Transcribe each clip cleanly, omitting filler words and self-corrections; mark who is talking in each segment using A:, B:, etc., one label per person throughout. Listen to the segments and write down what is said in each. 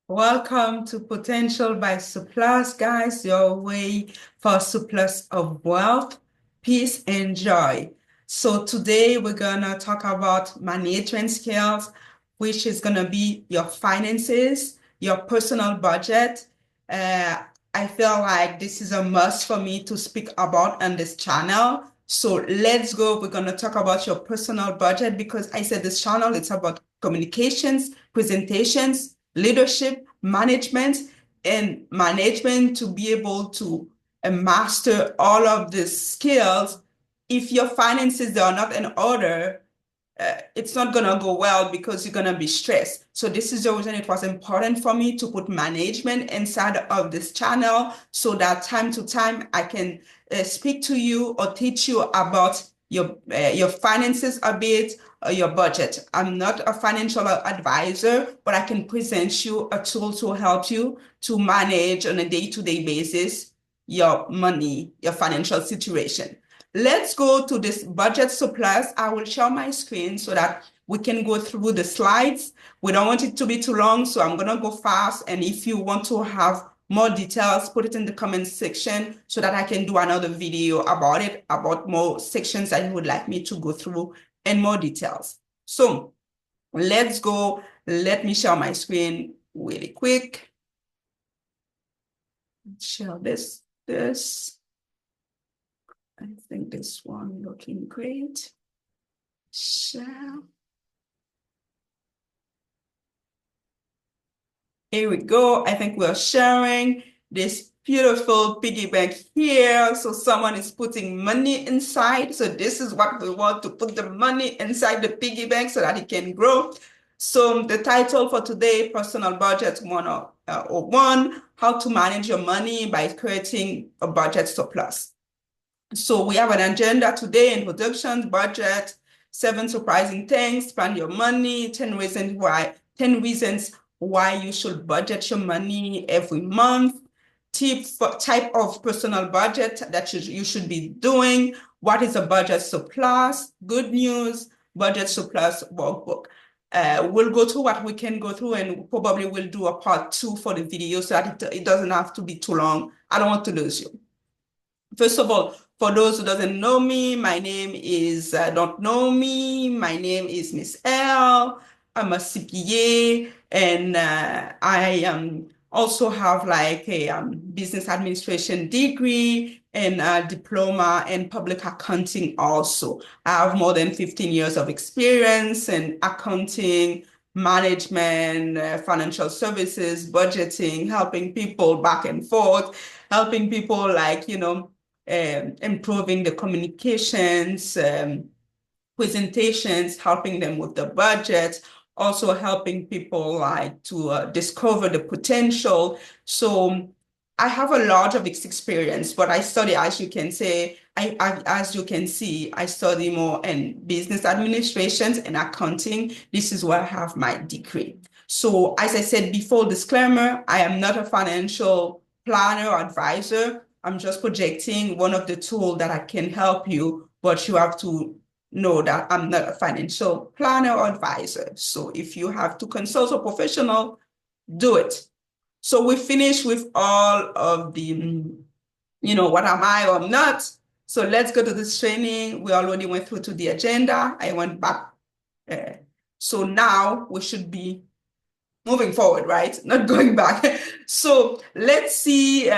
A: Welcome to Potential by Surplus, guys, your way for surplus of wealth, peace, and joy. So today we're gonna talk about management skills, which is gonna be your finances, your personal budget. Uh, I feel like this is a must for me to speak about on this channel. So let's go. We're gonna talk about your personal budget because I said this channel, it's about communications, presentations, leadership, management, and management to be able to master all of these skills. If your finances are not in order, it's not going to go well because you're going to be stressed. So this is the reason it was important for me to put management inside of this channel so that time to time I can speak to you or teach you about your finances a bit, your budget. I'm not a financial advisor, but I can present you a tool to help you to manage on a day-to-day basis your money, your financial situation. Let's go to this budget surplus. I will share my screen so that we can go through the slides. We don't want it to be too long, so I'm going to go fast. And if you want to have more details, put it in the comment section so that I can do another video about it, about more sections that you would like me to go through and more details. So let's go. Let me share my screen really quick. Share this. I think this one looking great. Share. Here we go. I think we're sharing this beautiful piggy bank here. So someone is putting money inside. So this is what we want, to put the money inside the piggy bank so that it can grow. So the title for today, Personal Budget 101, How to Manage Your Money by Creating a Budget Surplus. So we have an agenda today: introductions, budget, 7 surprising things, plan your money, 10 reasons why you should budget your money every month, type of personal budget that you should be doing, what is a budget surplus, good news, budget surplus workbook. We'll go through what we can go through, and probably we'll do a part 2 for the video so that it doesn't have to be too long. I don't want to lose you. First of all, for those who doesn't know me, my name is, don't know me, my name is Miss L. I'm a CPA, and I also have like a business administration degree and a diploma in public accounting also. I have more than 15 years of experience in accounting, management, financial services, budgeting, helping people back and forth, helping people like, improving the communications, presentations, helping them with the budget, also helping people like to discover the potential. So I have a lot of experience, but I study, as you can see, I study more in business administrations and accounting. This is where I have my degree. So as I said before, disclaimer, I am not a financial planner or advisor. I'm just projecting one of the tools that I can help you, but you have to know that I'm not a financial planner or advisor. So if you have to consult a professional, do it. So we finished with all of the, what am I or I'm not. So let's go to this training. We already went through to the agenda. I went back. So now we should be moving forward, right? Not going back. So let's see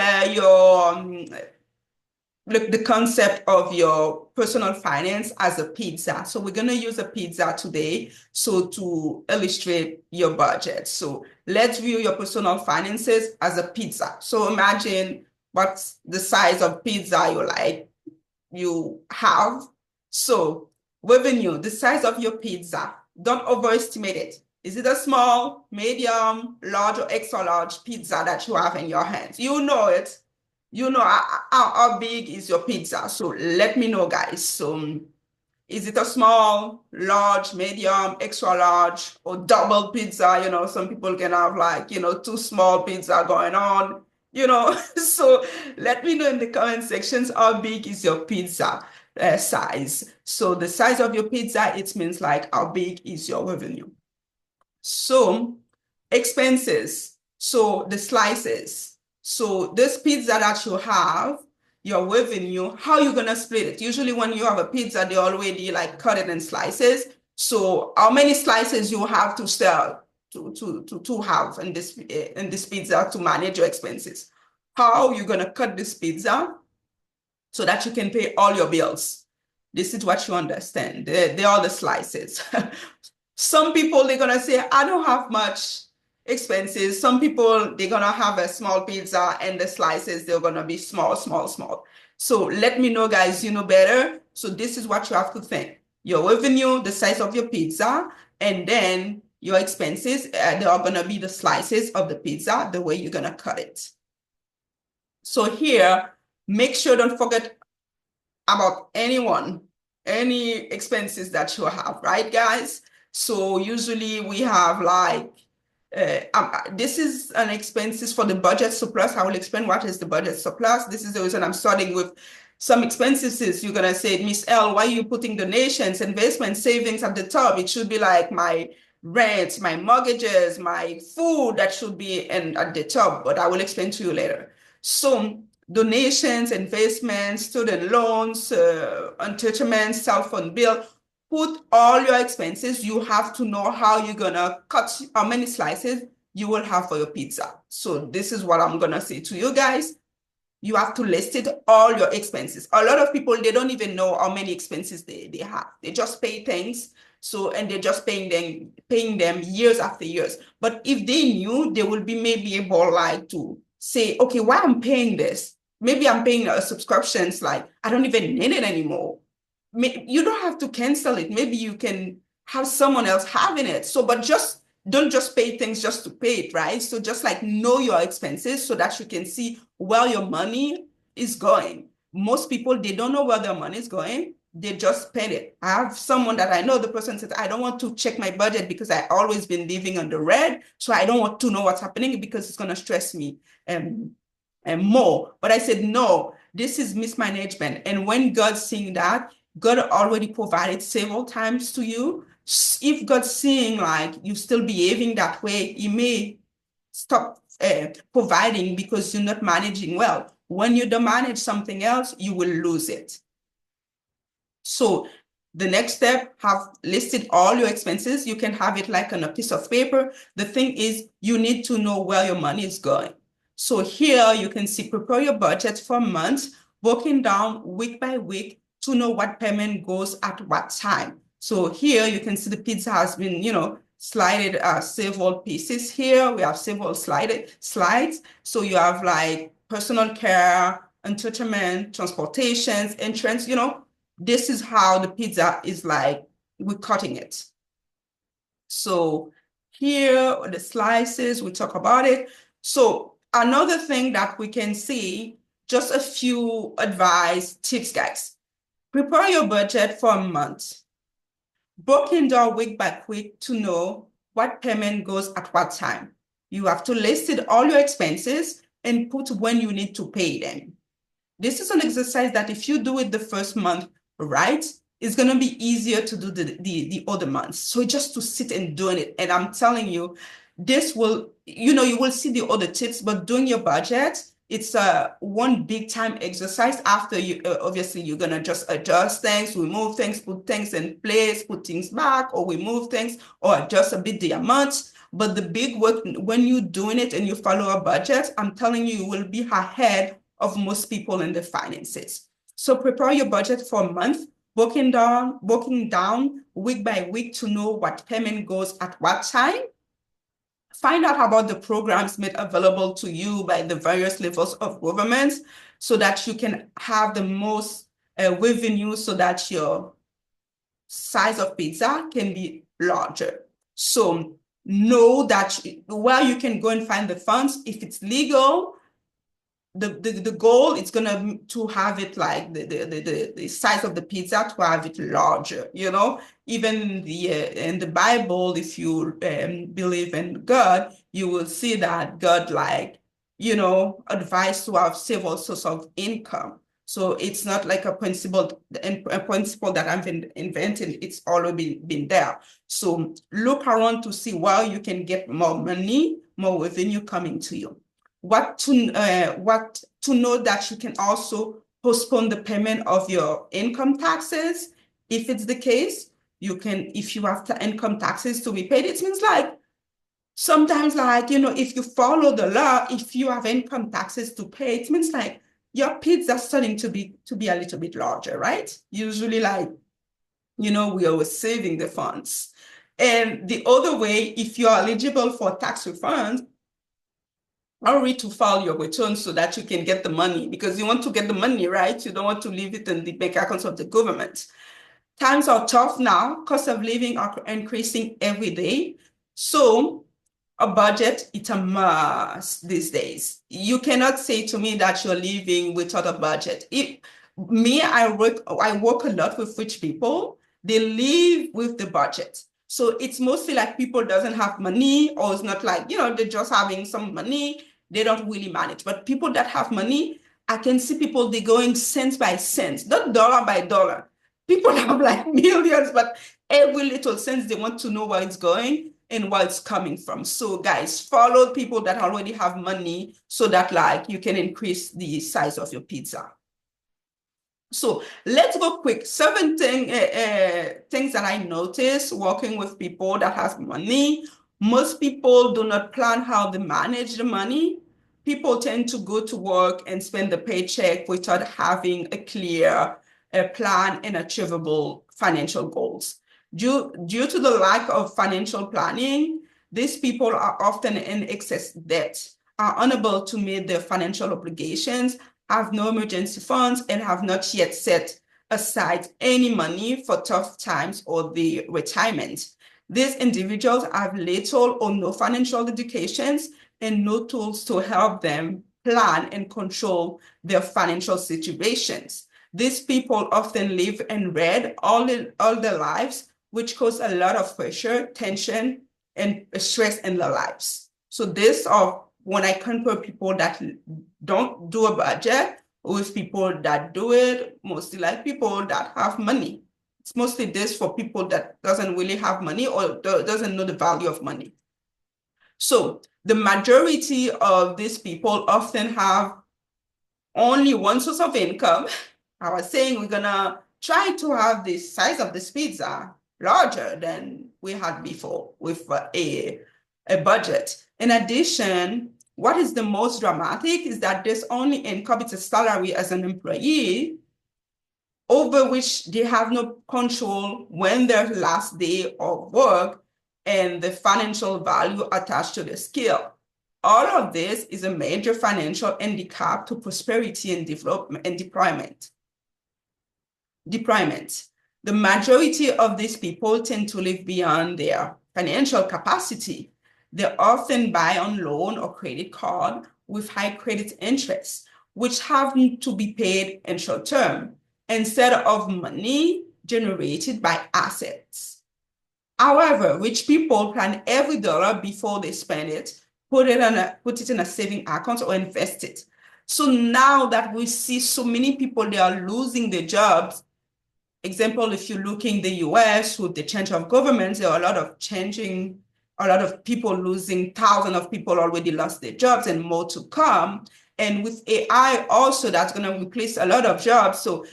A: the concept of your personal finance as a pizza. So we're going to use a pizza today, so to illustrate your budget. So let's view your personal finances as a pizza. So imagine what's the size of pizza you have. So revenue, the size of your pizza, don't overestimate it. Is it a small, medium, large, or extra large pizza that you have in your hands? You know it. You know how big is your pizza. So let me know, guys. So is it a small, large, medium, extra large, or double pizza? Some people can have like, 2 small pizza going on, So let me know in the comment sections how big is your pizza size. So the size of your pizza, it means like how big is your revenue. So expenses. So the slices. So this pizza that you have, your revenue, how you gonna split it? Usually when you have a pizza, they already like cut it in slices. So how many slices you have to sell to have in this pizza to manage your expenses? How you gonna cut this pizza so that you can pay all your bills? This is what you understand. They're all the slices. Some people, they're gonna say, I don't have much expenses. Some people, they're gonna have a small pizza and the slices, they're gonna be small, small, small. So let me know, guys, you know better. So this is what you have to think. Your revenue, the size of your pizza, and then your expenses, they are gonna be the slices of the pizza, the way you're gonna cut it. So here, make sure don't forget about any expenses that you have, right, guys? So usually we have like, this is an expenses for the budget surplus. I will explain what is the budget surplus. This is the reason I'm starting with some expenses. You're gonna say, Miss L, why are you putting donations, investment, savings at the top? It should be like my rent, my mortgages, my food, that should be at the top, but I will explain to you later. So donations, investments, student loans, entitlements, cell phone bill, put all your expenses. You have to know how you're gonna cut, how many slices you will have for your pizza. So this is what I'm gonna say to you guys. You have to list it, all your expenses. A lot of people, they don't even know how many expenses they have. They just pay things. So, and they're just paying them years after years. But if they knew, they will be maybe able like to say, okay, why I'm paying this? Maybe I'm paying a subscriptions, like I don't even need it anymore. You don't have to cancel it. Maybe you can have someone else having it. So, but don't just pay things just to pay it, right? So just like know your expenses so that you can see where your money is going. Most people, they don't know where their money is going. They just spend it. I have someone that I know, the person said, I don't want to check my budget because I always been living on the red. So I don't want to know what's happening because it's going to stress me and more. But I said, no, this is mismanagement. And when God's seeing that, God already provided several times to you. If God's seeing like you still behaving that way, He may stop providing because you're not managing well. When you don't manage something else, you will lose it. So the next step, have listed all your expenses. You can have it like on a piece of paper. The thing is, you need to know where your money is going. So here you can see, prepare your budget for months, broken down week by week to know what payment goes at what time. So here you can see the pizza has been, slided several pieces here. We have several slides. So you have like personal care, entertainment, transportations, insurance, this is how the pizza is like, we're cutting it. So here are the slices, we talk about it. So another thing that we can see, just a few advice tips, guys. Prepare your budget for a month. Broken down week by week to know what payment goes at what time. You have to list it, all your expenses, and put when you need to pay them. This is an exercise that if you do it the first month, right, it's going to be easier to do the other months. So just to sit and doing it. And I'm telling you, this will, you will see the other tips, but doing your budget, it's one big time exercise. After you, obviously, you're going to just adjust things, remove things, put things in place, put things back, or remove things, or adjust a bit the amount. But the big work, when you're doing it and you follow a budget, I'm telling you, you will be ahead of most people in the finances. So prepare your budget for a month, broken down week by week to know what payment goes at what time. Find out about the programs made available to you by the various levels of governments so that you can have the most revenue so that your size of pizza can be larger. So know that where you can go and find the funds, if it's legal, the goal is gonna to have it like the size of the pizza, to have it larger. Even in the Bible, if you believe in God, you will see that God advised to have several sources of income. So it's not like a principle that I've invented. It's already been there. So look around to see where you can get more money, more revenue coming to you. What to know that you can also postpone the payment of your income taxes. If it's the case, you can, if you have income taxes to be paid, it means like sometimes, like, you know, if you follow the law, if you have income taxes to pay, it means like your PIDs are starting to be a little bit larger, right? Usually, like, you know, we are saving the funds. And the other way, if you're eligible for tax refunds, hurry to file your return so that you can get the money, because you want to get the money, right? You don't want to leave it in the bank accounts of the government. Times are tough now. Cost of living are increasing every day. So a budget, it's a must these days. You cannot say to me that you're living without a budget. I work a lot with rich people. They live with the budget. So it's mostly like people doesn't have money, or it's not like, you know, they're just having some money. They don't really manage. But people that have money, I can see people, they're going cent by cent, not dollar by dollar. People have like millions, but every little cent, they want to know where it's going and where it's coming from. So guys, follow people that already have money so that like you can increase the size of your pizza. So let's go quick. 7 things that I noticed working with people that have money. Most people do not plan how they manage the money. People tend to go to work and spend the paycheck without having a clear plan and achievable financial goals. Due to the lack of financial planning, these people are often in excess debt, are unable to meet their financial obligations, have no emergency funds, and have not yet set aside any money for tough times or the retirement. These individuals have little or no financial educations and no tools to help them plan and control their financial situations. These people often live in red all their lives, which cause a lot of pressure, tension, and stress in their lives. So these are when I compare people that don't do a budget with people that do it, mostly like people that have money. It's mostly this for people that doesn't really have money or doesn't know the value of money. So the majority of these people often have only one source of income. I was saying we're gonna try to have the size of this pizza larger than we had before with a budget. In addition, what is the most dramatic is that this only income is a salary as an employee over which they have no control when their last day of work and the financial value attached to the skill. All of this is a major financial handicap to prosperity and development and deployment. The majority of these people tend to live beyond their financial capacity. They often buy on loan or credit card with high credit interest, which have to be paid in short term instead of money generated by assets. However, rich people plan every dollar before they spend it, put it in a saving account or invest it. So now that we see so many people, they are losing their jobs. Example, if you look in the US with the change of government, there are a lot of people losing, thousands of people already lost their jobs and more to come. And with AI also, that's going to replace a lot of jobs. So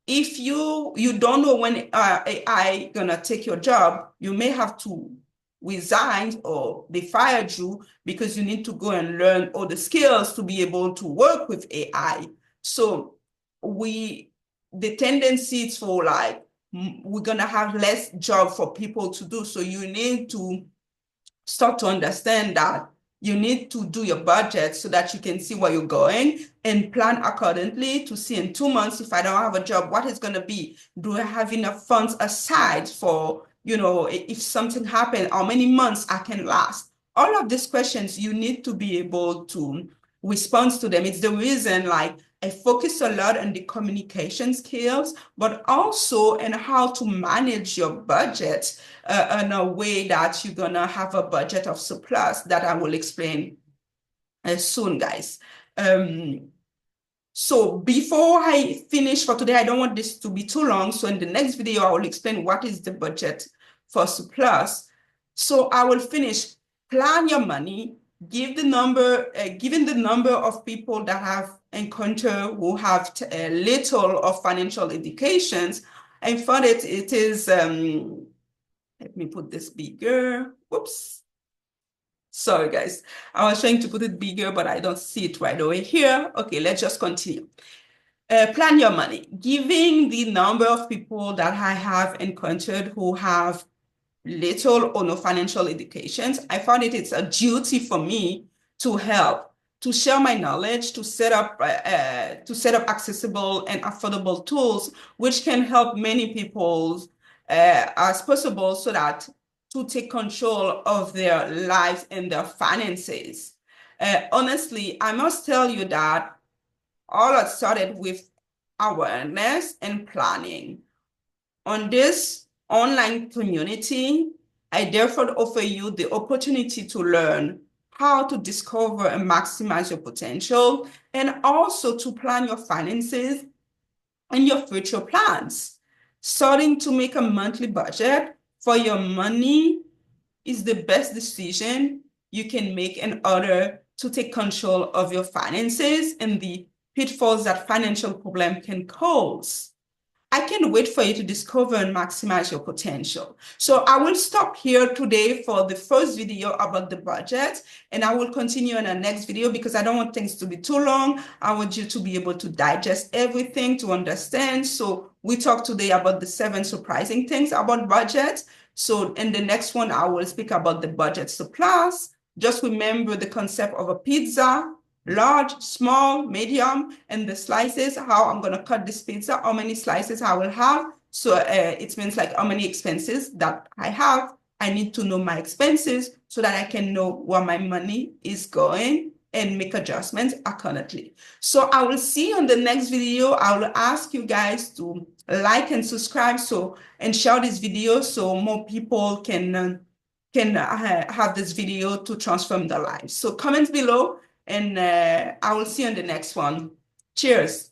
A: if you don't know when AI gonna take your job, you may have to resign or they fired you because you need to go and learn all the skills to be able to work with AI. So the tendency is for like, we're gonna have less job for people to do. So you need to start to understand that you need to do your budget so that you can see where you're going and plan accordingly to see in 2 months, if I don't have a job, what is going to be? Do I have enough funds aside for, you know, if something happens, how many months I can last? All of these questions, you need to be able to respond to them. It's the reason like I focus a lot on the communication skills, but also in how to manage your budget in a way that you're gonna have a budget of surplus that I will explain soon, guys. So before I finish for today, I don't want this to be too long. So in the next video, I will explain what is the budget for surplus. So I will finish. Plan your money, given the number of people that have encountered who have little of financial educations, I found it is, let me put this bigger. Whoops. Sorry, guys. I was trying to put it bigger, but I don't see it right away here. Okay, let's just continue. Plan your money. Given the number of people that I have encountered who have little or no financial educations, I found it's a duty for me to help, to share my knowledge, to set up accessible and affordable tools, which can help many people as possible, so that to take control of their lives and their finances. Honestly, I must tell you that all that started with awareness and planning. On this online community, I therefore offer you the opportunity to learn how to discover and maximize your potential, and also to plan your finances and your future plans. Starting to make a monthly budget for your money is the best decision you can make in order to take control of your finances and the pitfalls that financial problem can cause. I can't wait for you to discover and maximize your potential. So I will stop here today for the first video about the budget, and I will continue in the next video because I don't want things to be too long. I want you to be able to digest everything, to understand. So we talked today about the 7 surprising things about budget. So in the next one, I will speak about the budget surplus. Just remember the concept of a pizza: large, small, medium, and the slices, how I'm going to cut this pizza, how many slices I will have. So it means like how many expenses that I have. I need to know my expenses so that I can know where my money is going and make adjustments accordingly. So I will see you on the next video. I will ask you guys to like and subscribe and share this video so more people can have this video to transform their lives. So comments below, and I will see you on the next one. Cheers.